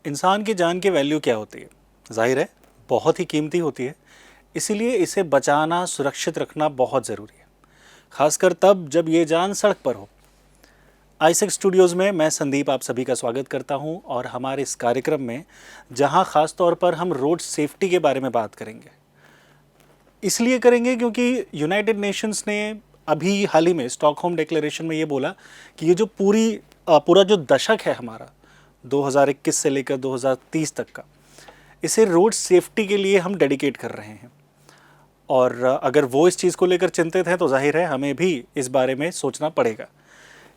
इंसान की जान की वैल्यू क्या होती है? जाहिर है बहुत ही कीमती होती है। इसीलिए इसे बचाना, सुरक्षित रखना बहुत ज़रूरी है, खासकर तब जब ये जान सड़क पर हो। आईसेक स्टूडियोज़ में मैं संदीप आप सभी का स्वागत करता हूं और हमारे इस कार्यक्रम में जहां ख़ास तौर पर हम रोड सेफ्टी के बारे में बात करेंगे, इसलिए करेंगे क्योंकि यूनाइटेड नेशंस ने अभी हाल ही में स्टॉकहोम डिक्लेरेशन में ये बोला कि ये जो पूरा जो दशक है हमारा 2021 से लेकर 2030 तक का, इसे रोड सेफ्टी के लिए हम डेडिकेट कर रहे हैं। और अगर वो इस चीज़ को लेकर चिंतित हैं तो जाहिर है हमें भी इस बारे में सोचना पड़ेगा।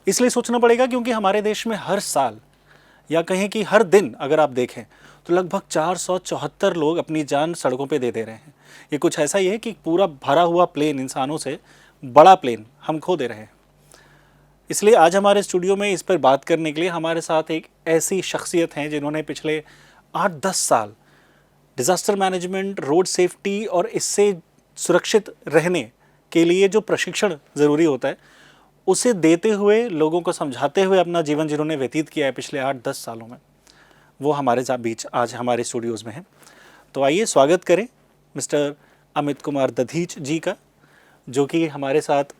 इसलिए सोचना पड़ेगा क्योंकि हमारे देश में हर साल या कहें कि हर दिन अगर आप देखें तो लगभग 474 लोग अपनी जान सड़कों पे दे रहे हैं। ये कुछ ऐसा ही है कि पूरा भरा हुआ प्लेन, इंसानों से बड़ा प्लेन हम खो दे रहे हैं। इसलिए आज हमारे स्टूडियो में इस पर बात करने के लिए हमारे साथ एक ऐसी शख्सियत हैं जिन्होंने पिछले 8-10 साल डिज़ास्टर मैनेजमेंट, रोड सेफ्टी और इससे सुरक्षित रहने के लिए जो प्रशिक्षण ज़रूरी होता है उसे देते हुए, लोगों को समझाते हुए अपना जीवन जिन्होंने व्यतीत किया है पिछले 8-10 सालों में, वो हमारे बीच आज हमारे स्टूडियोज़ में हैं। तो आइए स्वागत करें मिस्टर अमित कुमार दधीच जी का, जो कि हमारे साथ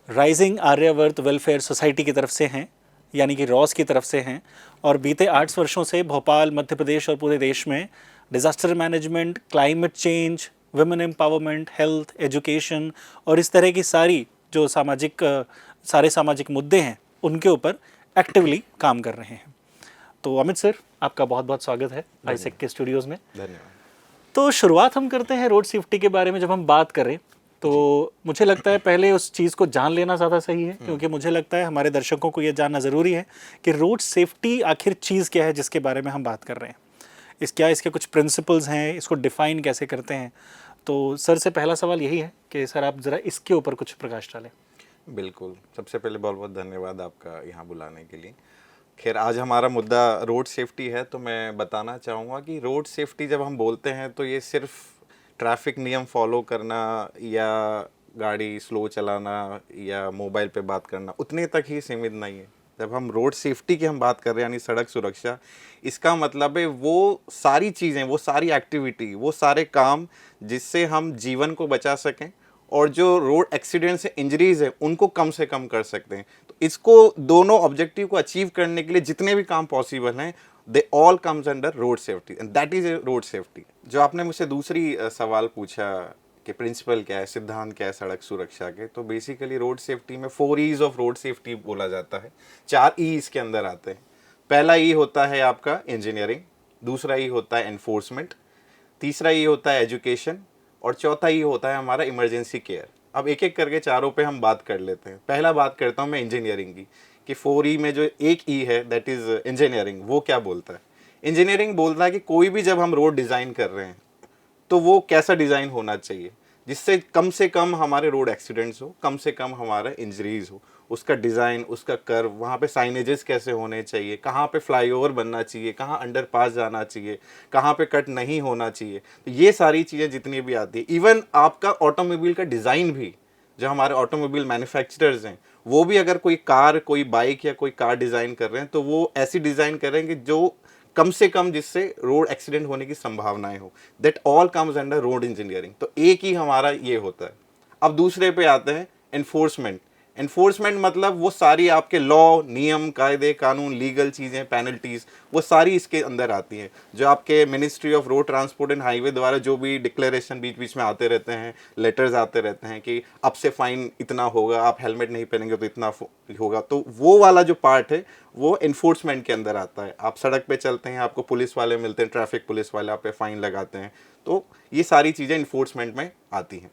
राइजिंग आर्यवर्त वेलफेयर सोसाइटी की तरफ से हैं, यानी कि रॉस की तरफ से हैं, और बीते 8 वर्षों से भोपाल, मध्य प्रदेश और पूरे देश में disaster management, climate change, women empowerment, health, education और इस तरह की जो सारे सामाजिक मुद्दे हैं उनके ऊपर एक्टिवली काम कर रहे हैं। तो अमित सर, आपका बहुत बहुत स्वागत है आईसेक के स्टूडियोज़ में। धन्यवाद। तो शुरुआत हम करते हैं रोड सेफ्टी के बारे में। जब हम बात करें तो मुझे लगता है पहले उस चीज़ को जान लेना ज़्यादा सही है, क्योंकि मुझे लगता है हमारे दर्शकों को ये जानना ज़रूरी है कि रोड सेफ्टी आखिर चीज़ क्या है जिसके बारे में हम बात कर रहे हैं। इसके कुछ प्रिंसिपल्स हैं, इसको डिफ़ाइन कैसे करते हैं। तो सर से पहला सवाल यही है कि सर आप ज़रा इसके ऊपर कुछ प्रकाश डालें। बिल्कुल, सबसे पहले बहुत बहुत धन्यवाद आपका यहाँ बुलाने के लिए। खैर, आज हमारा मुद्दा रोड सेफ्टी है, तो मैं बताना चाहूँगा कि रोड सेफ्टी जब हम बोलते हैं तो ये सिर्फ ट्रैफिक नियम फॉलो करना या गाड़ी स्लो चलाना या मोबाइल पे बात करना उतने तक ही सीमित नहीं है। जब हम रोड सेफ्टी की हम बात कर रहे हैं यानी सड़क सुरक्षा, इसका मतलब है वो सारी चीज़ें, वो सारी एक्टिविटी, वो सारे काम जिससे हम जीवन को बचा सकें और जो रोड एक्सीडेंट से इंजरीज है उनको कम से कम कर सकते हैं। तो इसको, दोनों ऑब्जेक्टिव को अचीव करने के लिए जितने भी काम पॉसिबल हैं, they all comes under road safety and that is road safety. जो आपने मुझसे दूसरी सवाल पूछा कि प्रिंसिपल क्या है, सिद्धांत क्या है सड़क सुरक्षा के, तो बेसिकली रोड सेफ्टी में 4 E's ऑफ रोड सेफ्टी बोला जाता है। 4 E इसके अंदर आते हैं। पहला E होता है आपका इंजीनियरिंग, दूसरा E होता है एनफोर्समेंट, तीसरा E होता है एजुकेशन और चौथा E होता है हमारा इमरजेंसी केयर। अब एक एक करके चारों पे हम बात कर लेते हैं। पहला बात करता हूँ मैं इंजीनियरिंग की, कि 4 E में जो एक E है दैट इज़ इंजीनियरिंग, वो क्या बोलता है? इंजीनियरिंग बोलता है कि कोई भी जब हम रोड डिज़ाइन कर रहे हैं तो वो कैसा डिज़ाइन होना चाहिए जिससे कम हमारे रोड एक्सीडेंट्स हो, कम से कम हमारा इंजरीज हो। उसका डिज़ाइन, उसका कर्व, वहाँ पे साइनेजेस कैसे होने चाहिए, कहाँ पे फ्लाईओवर बनना चाहिए, कहाँ अंडरपास जाना चाहिए, कहाँ पे कट नहीं होना चाहिए। तो ये सारी चीज़ें जितनी भी आती है, इवन आपका ऑटोमोबाइल का डिज़ाइन भी, जो हमारे ऑटोमोबाइल मैन्युफैक्चरर्स हैं वो भी अगर कोई कार, कोई बाइक या कोई कार डिज़ाइन कर रहे हैं तो वो ऐसी डिज़ाइन कर रहे हैं कि जो कम से कम जिससे रोड एक्सीडेंट होने की संभावनाएं हो। That all comes under road engineering. तो एक ही हमारा ये होता है। अब दूसरे पे आते हैं एनफोर्समेंट। एनफोर्समेंट मतलब वो सारी आपके लॉ, नियम, कायदे, कानून, लीगल चीज़ें, पेनल्टीज़, वो सारी इसके अंदर आती हैं। जो आपके ministry of road transport and highway द्वारा जो भी डिक्लेरेशन बीच बीच में आते रहते हैं, लेटर्स आते रहते हैं कि अब से फाइन इतना होगा, आप हेलमेट नहीं पहनेंगे तो इतना होगा, तो वो वाला जो पार्ट है वो एनफोर्समेंट के अंदर आता है। आप सड़क पे चलते हैं, आपको पुलिस वाले मिलते हैं, ट्रैफिक पुलिस वाले आप पे फाइन लगाते हैं, तो ये सारी चीज़ें एनफोर्समेंट में आती हैं।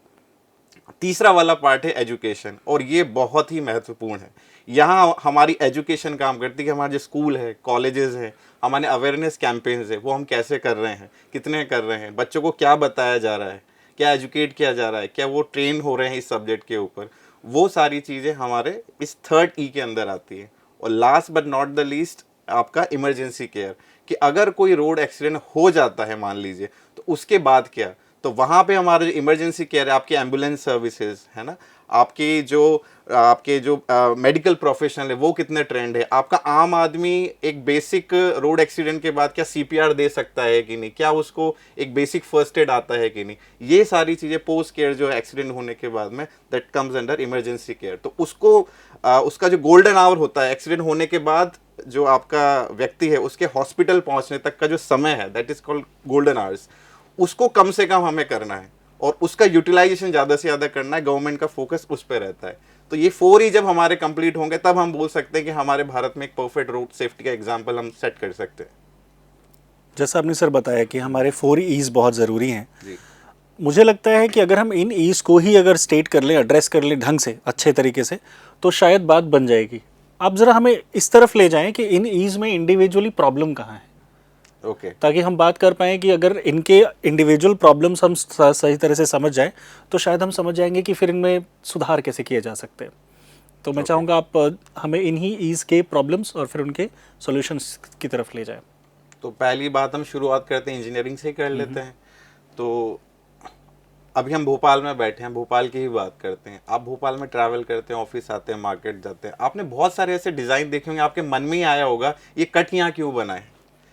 तीसरा वाला पार्ट है एजुकेशन, और ये बहुत ही महत्वपूर्ण है। यहाँ हमारी एजुकेशन काम करती है कि हमारे जो स्कूल है, कॉलेजेस हैं, हमारे अवेयरनेस कैंपेन्स है, वो हम कैसे कर रहे हैं, कितने कर रहे हैं, बच्चों को क्या बताया जा रहा है, क्या एजुकेट किया जा रहा है, क्या वो ट्रेन हो रहे हैं इस सब्जेक्ट के ऊपर, वो सारी चीज़ें हमारे इस 3rd E के अंदर आती है। और last but not the least आपका इमरजेंसी केयर, कि अगर कोई रोड एक्सीडेंट हो जाता है मान लीजिए, तो उसके बाद क्या, तो वहाँ पे हमारे इमरजेंसी केयर है, आपकी एम्बुलेंस सर्विसेज है ना, आपके जो मेडिकल प्रोफेशनल है वो कितने ट्रेंड है, आपका आम आदमी एक बेसिक रोड एक्सीडेंट के बाद क्या सीपीआर दे सकता है कि नहीं, क्या उसको एक बेसिक फर्स्ट एड आता है कि नहीं, ये सारी चीज़ें पोस्ट केयर जो है एक्सीडेंट होने के बाद में that comes under emergency care. तो उसको उसका जो गोल्डन आवर होता है एक्सीडेंट होने के बाद, जो आपका व्यक्ति है उसके हॉस्पिटल पहुंचने तक का जो समय है that is called golden hours, उसको कम से कम हमें करना है और उसका यूटिलाइजेशन ज़्यादा से ज़्यादा करना है। गवर्नमेंट का फोकस उस पर रहता है। तो ये 4 ही जब हमारे कंप्लीट होंगे तब हम बोल सकते हैं कि हमारे भारत में एक परफेक्ट रोड सेफ्टी का एग्जाम्पल हम सेट कर सकते हैं। जैसा आपने सर बताया कि हमारे 4 ईज बहुत ज़रूरी हैं। जी मुझे लगता है कि अगर हम इन ईज को ही अगर स्टेट कर लें, एड्रेस कर लें ढंग से, अच्छे तरीके से, तो शायद बात बन जाएगी। आप ज़रा हमें इस तरफ ले जाएं कि इन ईज में इंडिविजुअली प्रॉब्लम कहाँ है, ओके ताकि हम बात कर पाएँ कि अगर इनके इंडिविजुअल प्रॉब्लम्स हम सही तरह से समझ जाएं तो शायद हम समझ जाएंगे कि फिर इनमें सुधार कैसे किए जा सकते हैं। तो मैं चाहूँगा आप हमें इन्हीं ईज के प्रॉब्लम्स और फिर उनके सॉल्यूशंस की तरफ ले जाएं। तो पहली बात हम शुरुआत करते हैं इंजीनियरिंग से ही कर लेते हैं। तो अभी हम भोपाल में बैठे हैं, भोपाल की ही बात करते हैं। आप भोपाल में ट्रैवल करते हैं, ऑफिस आते हैं, मार्केट जाते हैं, आपने बहुत सारे ऐसे डिज़ाइन देखे होंगे, आपके मन में ही आया होगा ये कट यहाँ क्यों बना है,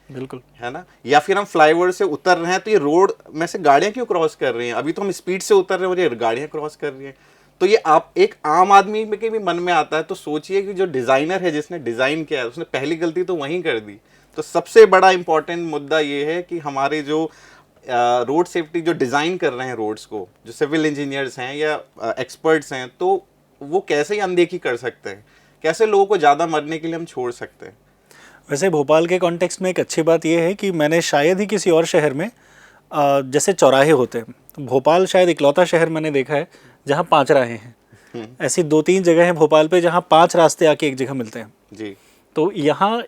बिल्कुल, है ना। या फिर हम फ्लाईओवर से उतर रहे हैं तो ये रोड में से गाड़ियाँ क्यों क्रॉस कर रही हैं, अभी तो हम स्पीड से उतर रहे हैं और ये गाड़ियाँ क्रॉस कर रही हैं। तो ये आप एक आम आदमी के भी मन में आता है। तो सोचिए कि जो डिज़ाइनर है जिसने डिज़ाइन किया है उसने पहली गलती तो वहीं कर दी। तो सबसे बड़ा इंपॉर्टेंट मुद्दा ये है कि हमारे जो रोड सेफ्टी जो डिज़ाइन कर रहे हैं रोड्स को, जो सिविल इंजीनियर्स हैं या एक्सपर्ट्स हैं, तो वो कैसे ही अनदेखी कर सकते हैं, कैसे लोगों को ज़्यादा मरने के लिए हम छोड़ सकते हैं। वैसे भोपाल के कॉन्टेक्स्ट में एक अच्छी बात यह है कि मैंने शायद ही किसी और शहर में जैसे चौराहे होते हैं, तो भोपाल शायद इकलौता शहर मैंने देखा है जहाँ 5 राहें हैं। ऐसी 2-3 जगह हैं भोपाल पे जहाँ 5 रास्ते आके एक जगह मिलते हैं। जी तो यहाँ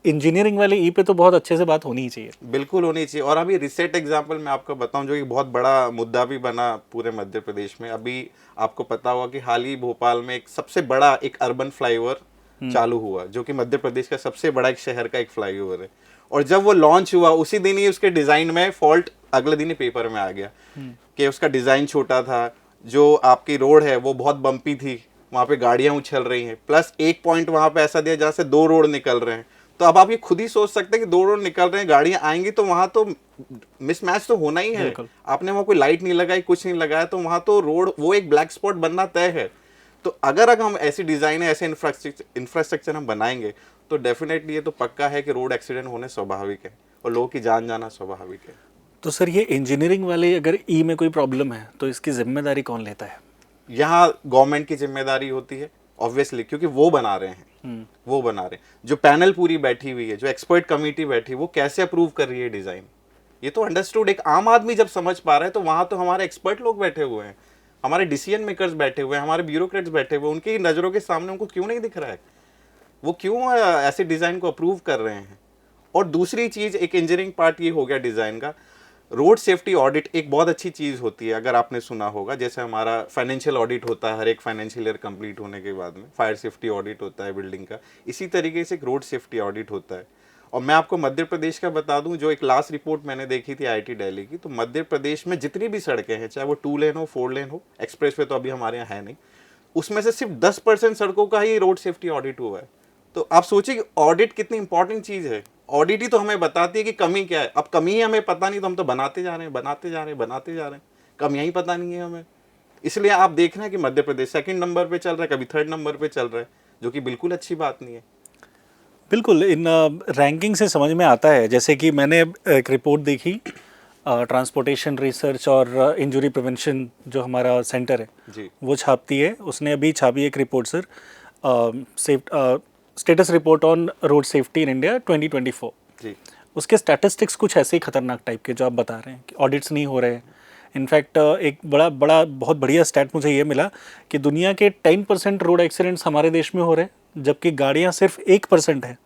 इंजीनियरिंग वाले ई पे तो बहुत अच्छे से बात होनी ही चाहिए। बिल्कुल होनी चाहिए। और अभी रिसेंट एग्जांपल मैं आपको बताऊं जो कि बहुत बड़ा मुद्दा भी बना पूरे मध्य प्रदेश में। अभी आपको पता होगा कि हाल ही भोपाल में एक सबसे बड़ा एक अर्बन फ्लाईओवर चालू हुआ, जो कि मध्य प्रदेश का सबसे बड़ा एक शहर का एक फ्लाईओवर है। और जब वो लॉन्च हुआ उसी दिन ही उसके डिजाइन में फॉल्ट अगले दिन ही पेपर में आ गया कि उसका डिजाइन छोटा था, जो आपकी रोड है वो बहुत बम्पी थी, वहाँ पे गाड़ियाँ उछल रही हैं, प्लस एक पॉइंट वहाँ पे ऐसा दिया जहाँ से 2 रोड निकल रहे हैं। तो अब आप ये खुद ही सोच सकते हैं कि 2 रोड निकल रहे हैं, गाड़ियां आएंगी तो वहां तो मिसमैच तो होना ही है। आपने वहां कोई लाइट नहीं लगाई, कुछ नहीं लगाया, तो वहां तो रोड वो एक ब्लैक स्पॉट बनना तय है। तो अगर हम ऐसी डिजाइन ऐसे इंफ्रास्ट्रक्चर हम बनाएंगे तो डेफिनेटली ये तो पक्का है कि रोड एक्सीडेंट होने स्वाभाविक है और लोगों की जान जाना स्वाभाविक है। तो सर ये इंजीनियरिंग वाले अगर ई में कोई प्रॉब्लम है तो इसकी जिम्मेदारी कौन लेता है? यहाँ गवर्नमेंट की जिम्मेदारी होती है ऑब्वियसली, क्योंकि वो बना रहे हैं, वो बना रहे हैं। जो पैनल पूरी बैठी हुई है, जो एक्सपर्ट कमेटी बैठी, वो कैसे अप्रूव कर रही है डिजाइन, ये तो अंडरस्टूड। एक आम आदमी जब समझ पा रहा है तो वहां तो हमारे एक्सपर्ट लोग बैठे हुए हैं, हमारे डिसीजन मेकर्स बैठे हुए हैं, हमारे ब्यूरोक्रेट्स बैठे हुए हैं, उनकी नजरों के सामने उनको क्यों नहीं दिख रहा है, वो क्यों ऐसे डिजाइन को अप्रूव कर रहे हैं। और दूसरी चीज, एक इंजीनियरिंग पार्ट ये हो गया डिजाइन का। रोड सेफ्टी ऑडिट एक बहुत अच्छी चीज़ होती है, अगर आपने सुना होगा। जैसे हमारा फाइनेंशियल ऑडिट होता है हर एक फाइनेंशियल ईयर कंप्लीट होने के बाद में, फायर सेफ्टी ऑडिट होता है बिल्डिंग का, इसी तरीके से एक रोड सेफ्टी ऑडिट होता है। और मैं आपको मध्य प्रदेश का बता दूं, जो एक लास्ट रिपोर्ट मैंने देखी थी IIT दिल्ली की, तो मध्य प्रदेश में जितनी भी सड़कें हैं, चाहे वो 2 लेन हो, 4 लेन हो, एक्सप्रेस वे तो अभी हमारे यहाँ है नहीं, उसमें से सिर्फ 10% सड़कों का ही रोड सेफ्टी ऑडिट हुआ है। तो आप सोचिए कि ऑडिट कितनी इंपॉर्टेंट चीज़ है। ऑडिट ही तो हमें बताती है कि कमी क्या है। अब कमी ही हमें पता नहीं तो हम तो बनाते जा रहे हैं, बनाते जा रहे हैं, बनाते जा रहे हैं, कमियां ही पता नहीं है हमें। इसलिए आप देख रहे हैं कि मध्य प्रदेश सेकंड नंबर पे चल रहा है, कभी 3rd नंबर पे चल रहा है, जो कि बिल्कुल अच्छी बात नहीं है। बिल्कुल, इन रैंकिंग से समझ में आता है। जैसे कि मैंने एक रिपोर्ट देखी, ट्रांसपोर्टेशन रिसर्च और इंजरी प्रिवेंशन जो हमारा सेंटर है जी वो छापती है, उसने अभी छापी एक report sir, status report on road safety in India 2024। जी उसके स्टैटिस्टिक्स कुछ ऐसे ही खतरनाक टाइप के जो आप बता रहे हैं कि ऑडिट्स नहीं हो रहे हैं। इनफैक्ट एक बहुत बढ़िया स्टैट मुझे ये मिला कि दुनिया के 10% रोड एक्सीडेंट्स हमारे देश में हो रहे हैं, जबकि गाड़ियाँ सिर्फ 1% है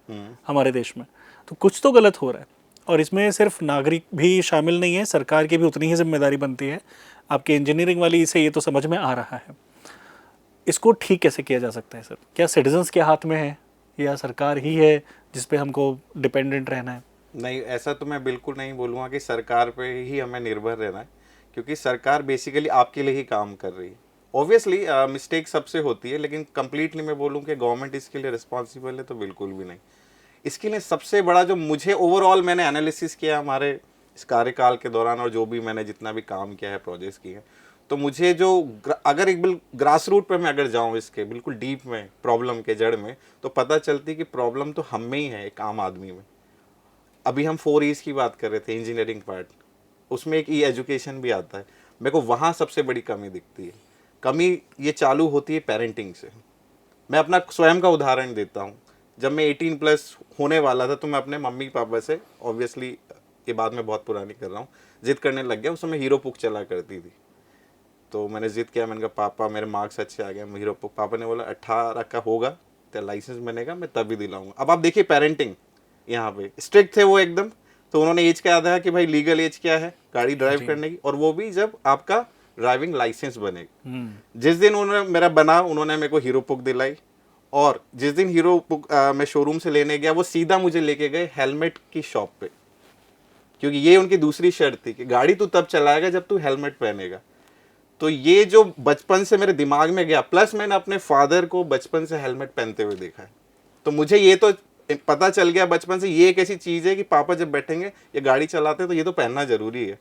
हमारे देश में। तो कुछ तो गलत हो रहा है, और इसमें सिर्फ नागरिक भी शामिल नहीं है, सरकार की भी उतनी ही जिम्मेदारी बनती है। आपके इंजीनियरिंग वाली इसे ये तो समझ में आ रहा है। इसको ठीक कैसे किया जा सकता है सर? क्या सिटीजन्स के हाथ में है या सरकार ही है जिस पे हमको डिपेंडेंट रहना है? नहीं, ऐसा तो मैं बिल्कुल नहीं बोलूँगा कि सरकार पे ही हमें निर्भर रहना है, क्योंकि सरकार बेसिकली आपके लिए ही काम कर रही है। ऑब्वियसली मिस्टेक सबसे होती है, लेकिन कंप्लीटली मैं बोलूँ कि गवर्नमेंट इसके लिए रिस्पॉन्सिबल है तो बिल्कुल भी नहीं। इसके लिए सबसे बड़ा जो मुझे ओवरऑल मैंने एनालिसिस किया हमारे इस कार्यकाल के दौरान, और जो भी मैंने जितना भी काम किया है, प्रोजेक्ट्स किए हैं, तो मुझे जो अगर एक ग्रास रूट पर मैं अगर जाऊँ, इसके बिल्कुल डीप में, प्रॉब्लम के जड़ में, तो पता चलती है कि प्रॉब्लम तो हम में ही है, एक आम आदमी में। अभी हम 4 E's की बात कर रहे थे, इंजीनियरिंग पार्ट, उसमें एक एजुकेशन भी आता है। मेरे को वहाँ सबसे बड़ी कमी दिखती है। कमी ये चालू होती है पेरेंटिंग से। मैं अपना स्वयं का उदाहरण देता हूँ। जब मैं 18+ होने वाला था तो मैं अपने मम्मी पापा से, ऑब्वियसली ये बात मैं बहुत पुरानी कर रहा हूँ, जिद करने लग गया। उस समय हीरो पुक चला करती थी, तो मैंने जिद किया, मैंने कहा पापा मेरे मार्क्स अच्छे आ गए, हीरो पुक। पापा ने बोला 18 का होगा तो लाइसेंस बनेगा, मैं तभी दिलाऊंगा। अब आप देखिए पेरेंटिंग, यहाँ पे स्ट्रिक्ट थे वो एकदम। तो उन्होंने एज क्या आधा है कि भाई लीगल एज क्या है गाड़ी ड्राइव करने की, और वो भी जब आपका ड्राइविंग लाइसेंस बनेगा। जिस दिन उन्होंने मेरा बना, उन्होंने मेरे को हीरो पुक दिलाई। और जिस दिन हीरो पुक मैं शोरूम से लेने गया, वो सीधा मुझे लेके गए हेलमेट की शॉप पे, क्योंकि ये उनकी दूसरी शर्त थी कि गाड़ी तू तब चलाएगा जब तू हेलमेट पहनेगा। तो ये जो बचपन से मेरे दिमाग में गया, प्लस मैंने अपने फादर को बचपन से हेलमेट पहनते हुए देखा है, तो मुझे ये तो पता चल गया बचपन से, ये एक ऐसी चीज़ है कि पापा जब बैठेंगे या गाड़ी चलाते हैं तो ये तो पहनना जरूरी है।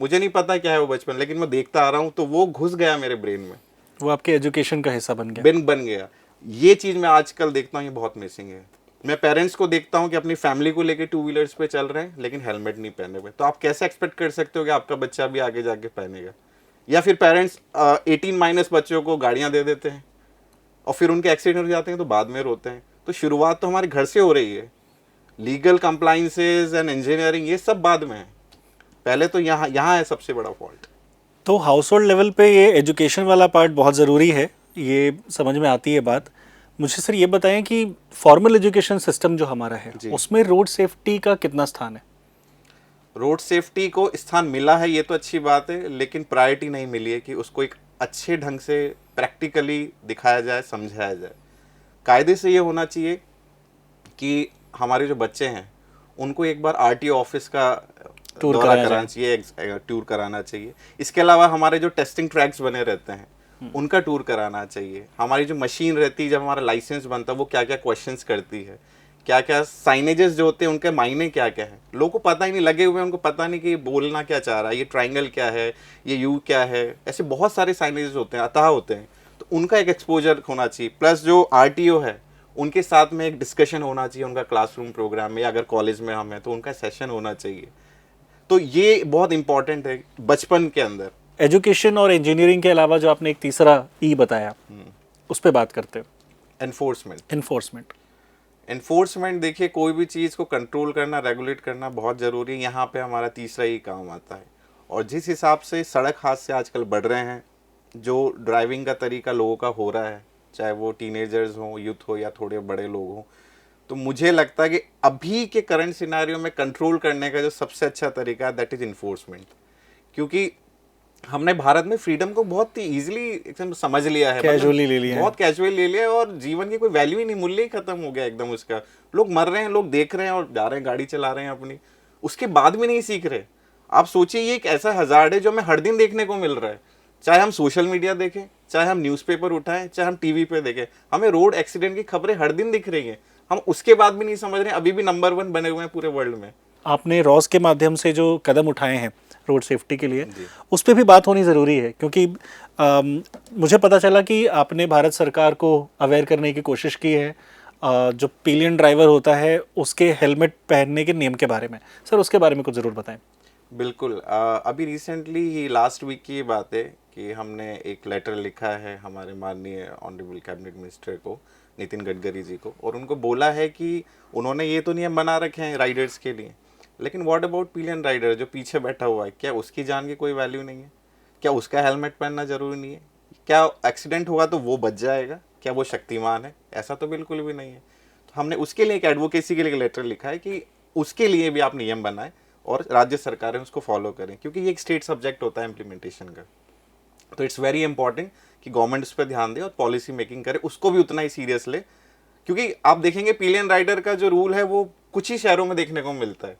मुझे नहीं पता क्या है वो बचपन, लेकिन मैं देखता आ रहा हूँ, तो वो घुस गया मेरे ब्रेन में, वो आपके एजुकेशन का हिस्सा बन गया। बन गया। ये चीज़ मैं आजकल देखता हूँ, ये बहुत मिसिंग है। मैं पेरेंट्स को देखता हूँ कि अपनी फैमिली को लेके 2 व्हीलर्स पे चल रहे हैं लेकिन हेलमेट नहीं पहने हुए। तो आप कैसे एक्सपेक्ट कर सकते हो कि आपका बच्चा भी आगे जाके पहनेगा? या फिर पेरेंट्स 18- बच्चों को गाड़ियाँ दे देते हैं और फिर उनके एक्सीडेंट हो जाते हैं तो बाद में रोते हैं। तो शुरुआत तो हमारे घर से हो रही है। लीगल कंप्लाइंसेस एंड इंजीनियरिंग ये सब बाद में है, पहले तो यहाँ है सबसे बड़ा फॉल्ट। तो हाउस होल्ड लेवल पे ये एजुकेशन वाला पार्ट बहुत ज़रूरी है, ये समझ में आती है बात। मुझे सर ये बताएं कि फॉर्मल एजुकेशन सिस्टम जो हमारा है उसमें रोड सेफ्टी का कितना स्थान है? रोड सेफ्टी को स्थान मिला है, ये तो अच्छी बात है, लेकिन प्रायोरिटी नहीं मिली है कि उसको एक अच्छे ढंग से प्रैक्टिकली दिखाया जाए, समझाया जाए। कायदे से ये होना चाहिए कि हमारे जो बच्चे हैं उनको एक बार आरटीओ ऑफिस का टूर दौरा कराना चाहिए, टूर कराना चाहिए। इसके अलावा हमारे जो टेस्टिंग ट्रैक्स बने रहते हैं उनका टूर कराना चाहिए। हमारी जो मशीन रहती है, जब हमारा लाइसेंस बनता है, वो क्या क्या क्वेश्चंस करती है, क्या क्या साइनेजेस जो होते हैं उनके मायने क्या क्या है, लोगों को पता ही नहीं, लगे हुए उनको पता नहीं कि ये बोलना क्या चाह रहा है, ये ट्राइंगल क्या है, ये यू क्या है, ऐसे बहुत सारे साइनेजेस होते हैं, अतः होते हैं। तो उनका एक एक्सपोजर होना चाहिए। प्लस जो आरटीओ है उनके साथ में एक डिस्कशन होना चाहिए, उनका क्लासरूम प्रोग्राम में, या अगर कॉलेज में हम हैं तो उनका सेशन होना चाहिए। तो ये बहुत इंपॉर्टेंट है बचपन के अंदर। एजुकेशन और इंजीनियरिंग के अलावा जो आपने एक तीसरा ई बताया, उस पर बात करते हैं। एनफोर्समेंट देखिए, कोई भी चीज़ को कंट्रोल करना, रेगुलेट करना बहुत ज़रूरी है। यहाँ पे हमारा तीसरा ही काम आता है। और जिस हिसाब से सड़क हादसे आजकल बढ़ रहे हैं, जो ड्राइविंग का तरीका लोगों का हो रहा है, चाहे वो टीनेजर्स हों, यूथ हो या थोड़े बड़े लोग हों, तो मुझे लगता है कि अभी के करंट सिनारियो में कंट्रोल करने का जो सबसे अच्छा तरीका है दैट इज़ इन्फोर्समेंट। क्योंकि हमने भारत में फ्रीडम को बहुत ही इजीली एकदम समझ लिया है, कैजुअली ले लिया, बहुत कैजुअली ले लिया, और जीवन की कोई वैल्यू ही नहीं, मूल्य ही खत्म हो गया एकदम उसका। लोग मर रहे हैं, लोग देख रहे हैं और जा रहे हैं, गाड़ी चला रहे हैं अपनी, उसके बाद भी नहीं सीख रहे। आप सोचिए, ये एक ऐसा हजार्ड है जो हमें हर दिन देखने को मिल रहा है, चाहे हम सोशल मीडिया देखें, चाहे हम न्यूज़पेपर उठाएं, चाहे हम टीवी पे देखें, हमें रोड एक्सीडेंट की खबरें हर दिन दिख रही हैं। हम उसके बाद भी नहीं समझ रहे, अभी भी नंबर 1 बने हुए हैं पूरे वर्ल्ड में। आपने रॉस के माध्यम से जो कदम उठाए हैं रोड सेफ्टी के लिए, उस पर भी बात होनी ज़रूरी है, क्योंकि मुझे पता चला कि आपने भारत सरकार को अवेयर करने की कोशिश की है जो पिलियन ड्राइवर होता है उसके हेलमेट पहनने के नियम के बारे में। सर, उसके बारे में कुछ ज़रूर बताएं। बिल्कुल। अभी रिसेंटली ही लास्ट वीक की बात है कि हमने एक लेटर लिखा है हमारे माननीय ऑनरेबल कैबिनेट मिनिस्टर को, नितिन गडकरी जी को, और उनको बोला है कि उन्होंने ये तो नियम बना रखे हैं राइडर्स के लिए, लेकिन व्हाट अबाउट पिलियन राइडर जो पीछे बैठा हुआ है, क्या उसकी जान की कोई वैल्यू नहीं है? क्या उसका हेलमेट पहनना जरूरी नहीं है? क्या एक्सीडेंट हुआ तो वो बच जाएगा? क्या वो शक्तिमान है? ऐसा तो बिल्कुल भी नहीं है। तो हमने उसके लिए एक एडवोकेसी के लिए लेटर लिखा है कि उसके लिए भी आप नियम बनाएं और राज्य सरकारें उसको फॉलो करें, क्योंकि ये एक स्टेट सब्जेक्ट होता है इम्प्लीमेंटेशन का। तो इट्स वेरी इंपॉर्टेंट कि गवर्नमेंट उस पर ध्यान दे और पॉलिसी मेकिंग करे, उसको भी उतना ही सीरियस ले। क्योंकि आप देखेंगे पिलियन राइडर का जो रूल है वो कुछ ही शहरों में देखने को मिलता है।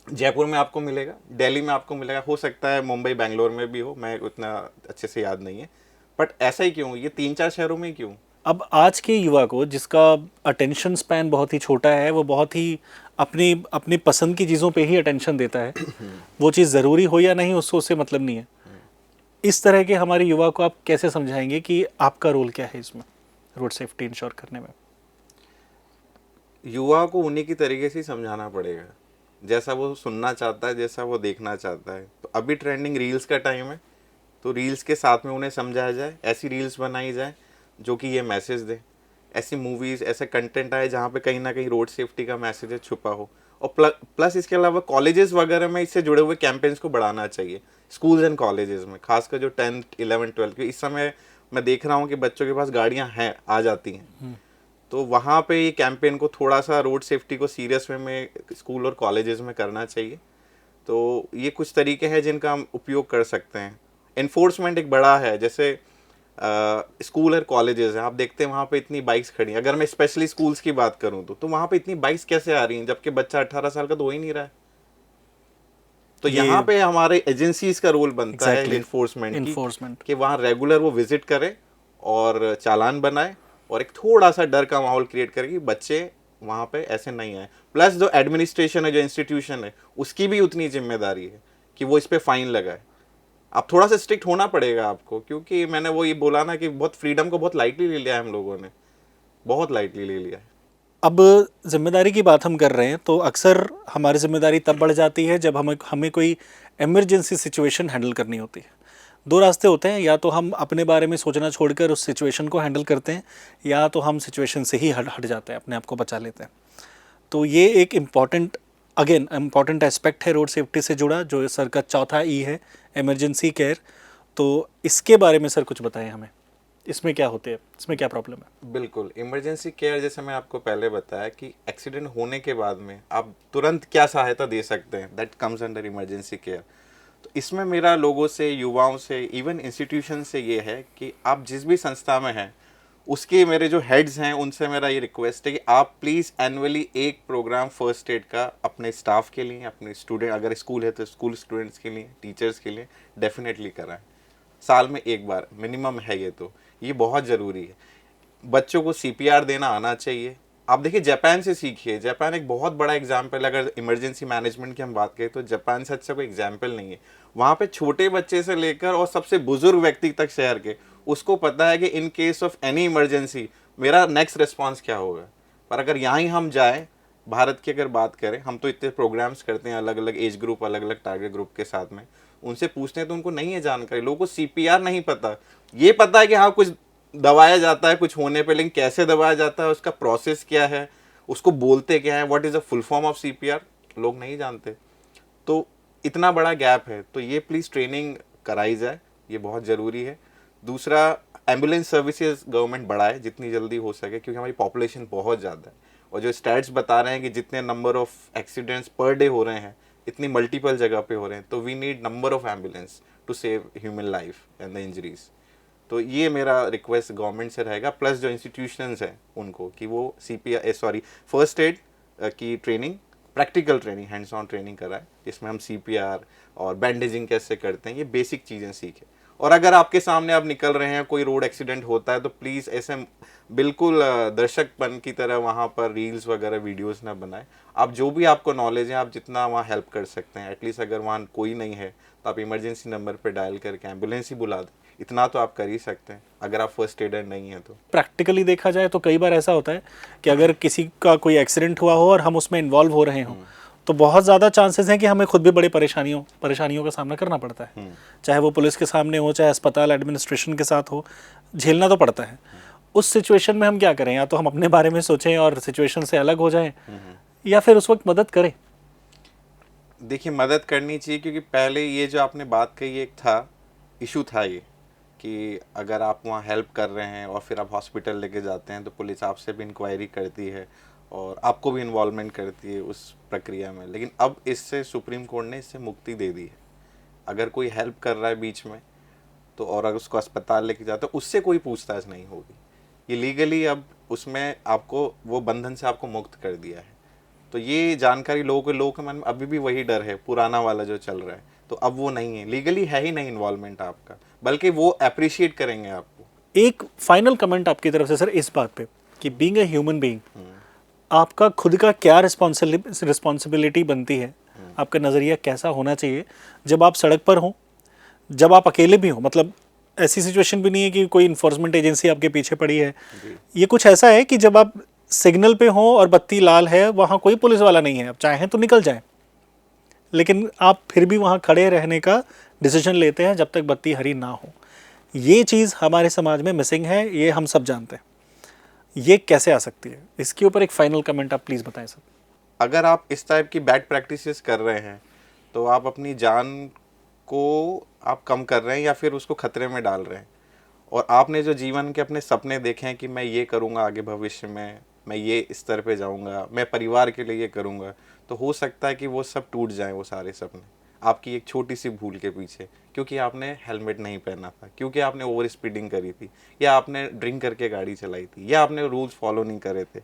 जयपुर में आपको मिलेगा, दिल्ली में आपको मिलेगा, हो सकता है मुंबई बेंगलोर में भी हो, मैं उतना अच्छे से याद नहीं है। बट ऐसा ही क्यों, ये 3-4 शहरों में ही क्यों? अब आज के युवा को जिसका अटेंशन स्पैन बहुत ही छोटा है, वो बहुत ही अपनी अपनी पसंद की चीज़ों पे ही अटेंशन देता है। वो चीज़ ज़रूरी हो या नहीं उसको उससे मतलब नहीं है। इस तरह के हमारे युवा को आप कैसे समझाएंगे कि आपका रोल क्या है इसमें रोड सेफ्टी इंश्योर करने में? युवा को उन्हीं की तरीके से ही समझाना पड़ेगा, जैसा वो सुनना चाहता है, जैसा वो देखना चाहता है। तो अभी ट्रेंडिंग रील्स का टाइम है, तो रील्स के साथ में उन्हें समझाया जाए, ऐसी रील्स बनाई जाए जो कि ये मैसेज दे। ऐसी मूवीज़, ऐसे कंटेंट आए जहाँ पे कहीं ना कहीं रोड सेफ्टी का मैसेज छुपा हो। और प्लस इसके अलावा कॉलेजेस वगैरह में इससे जुड़े हुए कैंपेन्स को बढ़ाना चाहिए, स्कूल्स एंड कॉलेजेस में, खासकर जो 10th 11th 12th के। इस समय मैं देख रहा हूँ कि बच्चों के पास गाड़ियाँ हैं, आ जाती हैं, तो वहाँ पे ये कैंपेन को थोड़ा सा रोड सेफ्टी को सीरियस वे में स्कूल और कॉलेजेस में करना चाहिए। तो ये कुछ तरीके हैं जिनका हम उपयोग कर सकते हैं। इन्फोर्समेंट एक बड़ा है, जैसे स्कूल और कॉलेजेस हैं, आप देखते हैं वहाँ पे इतनी बाइक्स खड़ी हैं। अगर मैं स्पेशली स्कूल्स की बात करूँ तो वहाँ पे इतनी बाइक्स कैसे आ रही हैं, जबकि बच्चा 18 साल का तो हो ही नहीं रहा है। तो यहाँ पे हमारे एजेंसीज का रोल बनता है इन्फोर्समेंट कि वहाँ रेगुलर वो विजिट करे और चालान बनाए, और एक थोड़ा सा डर का माहौल क्रिएट करे कि बच्चे वहाँ पे ऐसे नहीं आए। प्लस जो एडमिनिस्ट्रेशन है, जो इंस्टीट्यूशन है, उसकी भी उतनी जिम्मेदारी है कि वो इस पे फाइन लगाए। आप थोड़ा सा स्ट्रिक्ट होना पड़ेगा आपको, क्योंकि मैंने वो ये बोला ना कि बहुत फ्रीडम को बहुत लाइटली ले लिया है हम लोगों ने, बहुत लाइटली ले लिया है। अब जिम्मेदारी की बात हम कर रहे हैं तो अक्सर हमारी जिम्मेदारी तब बढ़ जाती है जब हमें कोई इमरजेंसी सिचुएशन हैंडल करनी होती है। दो रास्ते होते हैं, या तो हम अपने बारे में सोचना छोड़कर उस सिचुएशन को हैंडल करते हैं, या तो हम सिचुएशन से ही हट जाते हैं, अपने आप को बचा लेते हैं। तो ये एक इम्पॉर्टेंट एस्पेक्ट है रोड सेफ्टी से जुड़ा, जो सर का चौथा ई है, इमरजेंसी केयर। तो इसके बारे में सर कुछ बताएं हमें, इसमें क्या होते हैं, इसमें क्या प्रॉब्लम है? बिल्कुल, इमरजेंसी केयर जैसे मैं आपको पहले बताया कि एक्सीडेंट होने के बाद में आप तुरंत क्या सहायता दे सकते हैं, that comes under emergency care. तो इसमें मेरा लोगों से, युवाओं से, इवन इंस्टीट्यूशन से ये है कि आप जिस भी संस्था में हैं, उसके मेरे जो हेड्स हैं उनसे मेरा ये रिक्वेस्ट है कि आप प्लीज़ एनुअली एक प्रोग्राम फर्स्ट एड का अपने स्टाफ के लिए, अपने स्टूडेंट, अगर स्कूल है तो स्कूल स्टूडेंट्स के लिए, टीचर्स के लिए डेफिनेटली कराएं। साल में एक बार मिनिमम है ये बहुत ज़रूरी है। बच्चों को सीपीआर देना आना चाहिए। आप देखिए जापान से सीखिए, जापान एक बहुत बड़ा एग्जाम्पल है। अगर इमरजेंसी मैनेजमेंट की हम बात करें तो जापान से अच्छा कोई एग्जाम्पल नहीं है। वहाँ पे छोटे बच्चे से लेकर और सबसे बुजुर्ग व्यक्ति तक शहर के, उसको पता है कि in case of any emergency मेरा नेक्स्ट रिस्पॉन्स क्या होगा। पर अगर यहाँ ही हम जाएँ, भारत की अगर बात करें, हम तो इतने प्रोग्राम्स करते हैं अलग अलग एज ग्रुप, अलग अलग टारगेट ग्रुप के साथ में, उनसे पूछते हैं तो उनको नहीं है जानकारी। लोगों को सीपीआर नहीं पता। ये पता है कि हाँ कुछ दबाया जाता है कुछ होने पे, लेकिन कैसे दबाया जाता है, उसका प्रोसेस क्या है, उसको बोलते क्या है, what is the full form of CPR, लोग नहीं जानते। तो इतना बड़ा गैप है, तो ये प्लीज़ ट्रेनिंग कराई जाए, ये बहुत ज़रूरी है। दूसरा, एम्बुलेंस सर्विसेज गवर्नमेंट बढ़ाए जितनी जल्दी हो सके, क्योंकि हमारी पॉपुलेशन बहुत ज़्यादा है, और जो स्टैट्स बता रहे हैं कि जितने number of accidents per day हो रहे हैं, इतनी मल्टीपल जगह पे हो रहे हैं, तो we need number of ambulance to save human life and the injuries. तो ये मेरा रिक्वेस्ट गवर्नमेंट से रहेगा। प्लस जो इंस्टीट्यूशंस हैं उनको कि वो फर्स्ट एड की training, practical training, hands on training कराए, जिसमें हम सीपीआर और बैंडेजिंग कैसे करते हैं, ये बेसिक चीज़ें सीखें। और अगर आपके सामने आप निकल रहे हैं, कोई रोड एक्सीडेंट होता है, तो प्लीज़ ऐसे बिल्कुल दर्शकपन की तरह वहाँ पर रील्स वगैरह वीडियोस ना बनाएं। आप जो भी आपको नॉलेज है, आप जितना वहाँ हेल्प कर सकते हैं, एटलीस्ट अगर वहाँ कोई नहीं है तो आप इमरजेंसी नंबर पर डायल करके एम्बुलेंस ही बुला दें। इतना तो आप कर ही सकते हैं अगर आप फर्स्ट एडर नहीं है तो। प्रैक्टिकली देखा जाए तो कई बार ऐसा होता है कि अगर किसी का कोई एक्सीडेंट हुआ हो और हम उसमें इन्वॉल्व हो रहे हों, तो बहुत ज़्यादा चांसेस हैं कि हमें खुद भी बड़ी परेशानियों का सामना करना पड़ता है। चाहे वो पुलिस के सामने हो, चाहे अस्पताल एडमिनिस्ट्रेशन के साथ हो, झेलना तो पड़ता है। उस सिचुएशन में हम क्या करें? या तो हम अपने बारे में सोचें और सिचुएशन से अलग हो जाएं, या फिर उस वक्त मदद करें। देखिए, मदद करनी चाहिए, क्योंकि पहले ये जो आपने बात कही एक था, इशू था ये कि अगर आप वहाँ हेल्प कर रहे हैं और फिर आप हॉस्पिटल लेके जाते हैं तो पुलिस आपसे भी इंक्वायरी करती है और आपको भी इन्वॉल्वमेंट करती है उस प्रक्रिया में। लेकिन अब इससे सुप्रीम कोर्ट ने इससे मुक्ति दे दी है। अगर कोई हेल्प कर रहा है बीच में तो, और अगर उसको अस्पताल लेके जाते तो उससे कोई पूछताछ नहीं होगी। ये लीगली अब उसमें आपको वो बंधन से आपको मुक्त कर दिया है। तो ये जानकारी लोगों के मन में अभी भी वही डर है पुराना वाला जो चल रहा है, तो अब वो नहीं है, लीगली है ही नहीं इन्वॉल्वमेंट आपका, बल्कि वो अप्रिशिएट करेंगे आप एक फाइनल कमेंट आपकी तरफ से सर इस बात पे कि बीइंग अ ह्यूमन बीइंग आपका खुद का क्या रिस्पॉन्सिबिलिटी बनती है, आपका नज़रिया कैसा होना चाहिए जब आप सड़क पर हों, जब आप अकेले भी हों, मतलब ऐसी सिचुएशन भी नहीं है कि कोई इन्फोर्समेंट एजेंसी आपके पीछे पड़ी है, ये कुछ ऐसा है कि जब आप सिग्नल पे हो और बत्ती लाल है, वहाँ कोई पुलिस वाला नहीं है, आप चाहें तो निकल जाएं, लेकिन आप फिर भी वहाँ खड़े रहने का डिसीजन लेते हैं जब तक बत्ती हरी ना हो। ये चीज़ हमारे समाज में मिसिंग है, ये हम सब जानते हैं। ये कैसे आ सकती है, इसके ऊपर एक फाइनल कमेंट आप प्लीज़ बताएं सर। अगर आप इस टाइप की बैड प्रैक्टिसेस कर रहे हैं तो आप अपनी जान को आप कम कर रहे हैं या फिर उसको खतरे में डाल रहे हैं। और आपने जो जीवन के अपने सपने देखे हैं कि मैं ये करूँगा आगे भविष्य में, मैं ये स्तर पे जाऊँगा, मैं परिवार के लिए ये करूँगा, तो हो सकता है कि वो सब टूट जाएं, वो सारे सपने आपकी एक छोटी सी भूल के पीछे, क्योंकि आपने हेलमेट नहीं पहना था, क्योंकि आपने ओवर स्पीडिंग करी थी, या आपने ड्रिंक करके गाड़ी चलाई थी, या आपने रूल्स फॉलो नहीं करे थे,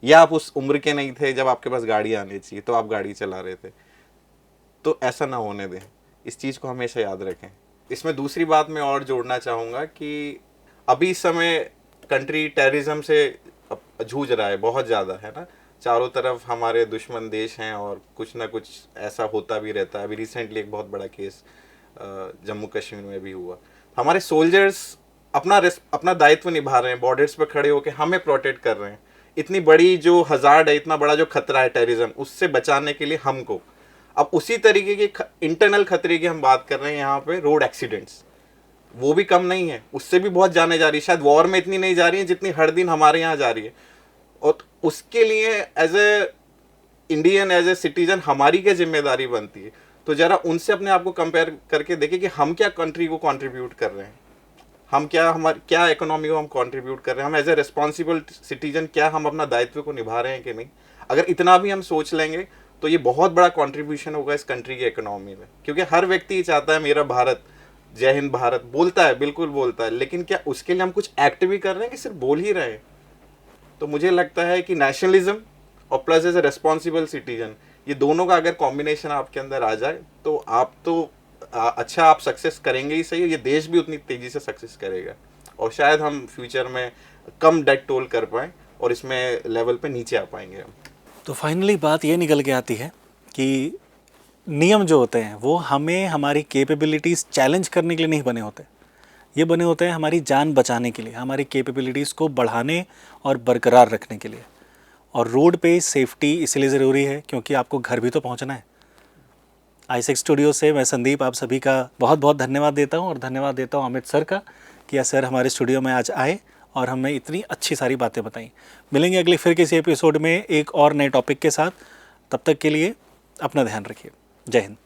या आप उस उम्र के नहीं थे जब आपके पास गाड़ी आनी चाहिए तो आप गाड़ी चला रहे थे। तो ऐसा ना होने दें, इस चीज़ को हमेशा याद रखें। इसमें दूसरी बात मैं और जोड़ना चाहूँगा कि अभी इस समय कंट्री टेररिज्म से जूझ रहा है, बहुत ज़्यादा है ना, चारों तरफ हमारे दुश्मन देश हैं और कुछ ना कुछ ऐसा होता भी रहता है। अभी रिसेंटली एक बहुत बड़ा केस जम्मू कश्मीर में भी हुआ। हमारे सोल्जर्स अपना दायित्व निभा रहे हैं, बॉर्डर्स पर खड़े होकर हमें प्रोटेक्ट कर रहे हैं। इतनी बड़ी जो हज़ार्ड है, इतना बड़ा जो खतरा है टेररिज्म, उससे बचाने के लिए हमको अब उसी तरीके के इंटरनल खतरे की हम बात कर रहे हैं। यहाँ पे रोड एक्सीडेंट्स वो भी कम नहीं है, उससे भी बहुत जाने जा रही है। शायद वॉर में इतनी नहीं जा रही है जितनी हर दिन हमारे यहाँ जा रही है। और उसके लिए as a Indian, as a citizen हमारी क्या जिम्मेदारी बनती है। तो जरा उनसे अपने आप को कंपेयर करके देखें कि हम क्या कंट्री को कंट्रीब्यूट कर रहे हैं, हम क्या इकोनॉमी को हम कंट्रीब्यूट कर रहे हैं, हम एज ए रिस्पॉन्सिबल सिटीजन क्या हम अपना दायित्व को निभा रहे हैं कि नहीं। अगर इतना भी हम सोच लेंगे तो ये बहुत बड़ा कंट्रीब्यूशन होगा इस कंट्री की इकोनॉमी में। क्योंकि हर व्यक्ति ये चाहता है मेरा भारत, जय हिंद भारत बोलता है, बिल्कुल बोलता है, लेकिन क्या उसके लिए हम कुछ एक्ट भी कर रहे हैं कि सिर्फ बोल ही रहे हैं। तो मुझे लगता है कि नेशनलिज्म और plus as a responsible citizen, ये दोनों का अगर कॉम्बिनेशन आपके अंदर आ जाए तो आप तो अच्छा आप सक्सेस करेंगे ही सही, ये देश भी उतनी तेज़ी से सक्सेस करेगा और शायद हम फ्यूचर में कम डेट टोल कर पाएँ और इसमें लेवल पे नीचे आ पाएंगे हम। तो फाइनली बात ये निकल के आती है कि नियम जो होते हैं वो हमें हमारी कैपेबिलिटीज़ चैलेंज करने के लिए नहीं बने होते, ये बने होते हैं हमारी जान बचाने के लिए, हमारी कैपेबिलिटीज़ को बढ़ाने और बरकरार रखने के लिए। और रोड पे सेफ्टी इसलिए ज़रूरी है क्योंकि आपको घर भी तो पहुंचना है। i6 स्टूडियो से मैं संदीप आप सभी का बहुत बहुत धन्यवाद देता हूं और धन्यवाद देता हूं अमित सर का कि यह सर हमारे स्टूडियो में आज आए और हमें इतनी अच्छी सारी बातें बताई। मिलेंगे अगले फिर किसी एपिसोड में एक और नए टॉपिक के साथ। तब तक के लिए अपना ध्यान रखिए। जय हिंद।